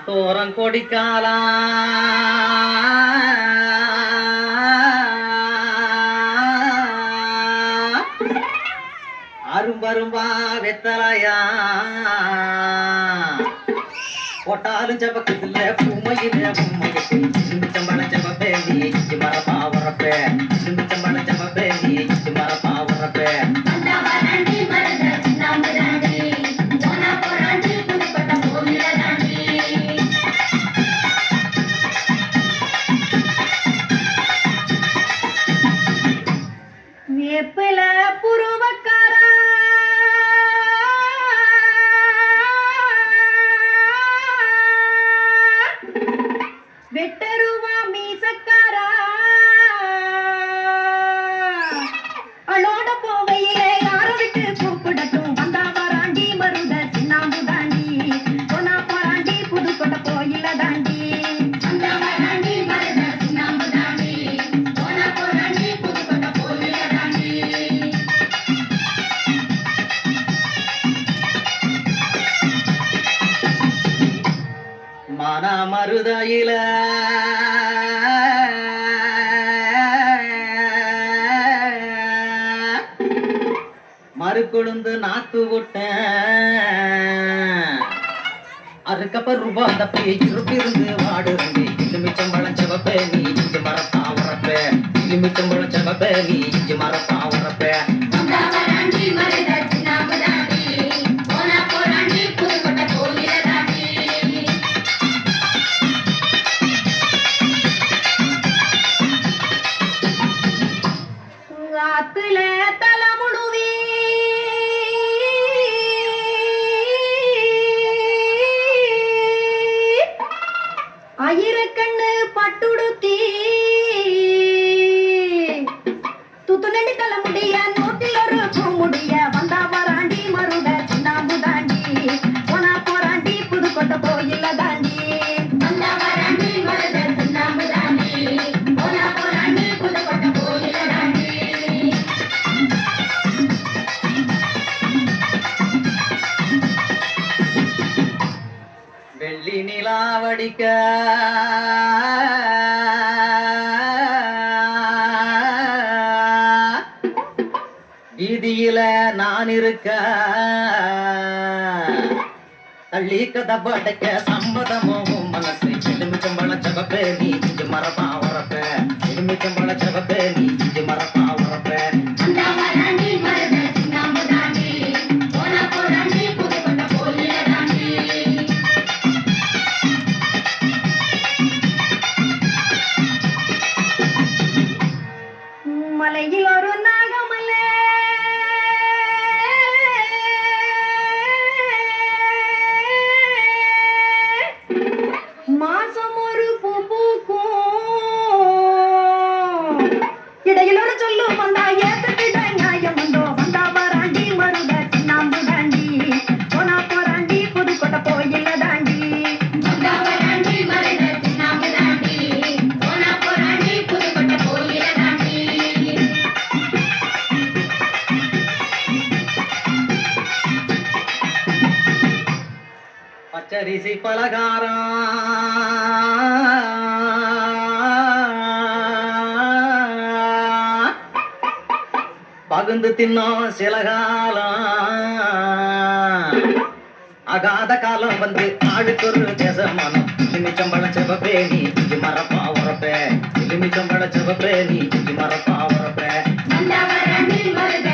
ஆத்தோரம் கொடிக்காலா அரும்பரும்பா வெத்தலையா போட்டாலும் ஜபக்கத்துல பூமையில சிம்பிச்சம்பள ஜபப்பே நீ இஞ்சி மரப்பா உரப்பே சிம்பிச்சம்பள ஜபப்பே நீ இஞ்சி மரப்பா உரப்பே வேப்பில புருவக்காரா வெட்டருவா மீசக்காரா அலோட போவையிலே யார விட்டு கூப்பிடட்டும் வந்தா வராண்டி மருத சின்னாம்பு தாண்டி போனா போராண்டி புதுக்கோட்டை கோயில தாண்டி வந்தா வராண்டி மருத சின்னாம்பு தாண்டி போனா போராண்டி புதுக்கோட்டை கோயில தாண்டி மன மருதையில மறுக்கொழுந்து நாத்து விட்டேன் அதுக்கப்புறம் ரூபாய் அந்த இருப்பிருந்து வாடுறேன் இலுமிச்சம் பழச்சவப்பே நீ இஞ்சி மரப்பா உரப்பே இலுமிச்சம் பழச்சவப்பே நீ இஞ்சி மரப்பா உரப்பே ஆத்துல தலைமுழுவி ஆயிரக்கண்ணு பட்டுடுத்தி துத்துநெண்டி தலைமுடிய நூத்தில் ஒரு பூமுடிய வந்தா வராண்டி மருத சின்னாம்பு தாண்டி போனா போராண்டி புதுக்கோட்டை கோயில தாண்டி வந்தா வராண்டி மருத சின்னாம்பு தாண்டி போனா போராண்டி புதுக்கோட்டை கோயில தாண்டி வெள்ளி நிலாவடிக்க வீதியில நான் இருக்க தள்ளி கதை படைக்க சம்மதமும் மனசு எலுமிச்சம்பழ சகப்பே நீ இஞ்சி மரப்பா உரப்ப எலுமிச்சம்பழ சகப்பே நீ இஞ்சி மரப்பா உரப்ப மலையில் ஒரு நாகமல்லே மாசம் ஒரு பூ பூக்கும் இடையில் ஒரு சொல்லு வந்தா ஏத்துக்கிட்ட நியாயம் வந்தோ வந்தா வராண்டி மருத சின்னாம்பு தாண்டி போனா போராண்டி புதுக்கோட்டை கோயில தாண்டி வந்தா வராண்டி மருத சின்னாம்பு தாண்டி போனா போராண்டி புதுக்கோட்டை கோயில தாண்டி பச்சரிசி பலகாரம் பகுந்து தின்னோம் சில காலம் அகாத காலம் வந்து ஆளுக்கொரு தேசமானம் இலுமிச்சம்பழ செவப்பே நீ இஞ்சி மரப்பா உரப்பே இலுமிச்சம்பழ செவப்பே நீ இஞ்சி மரப்பா உரப்பே வந்தா வராண்டி மருத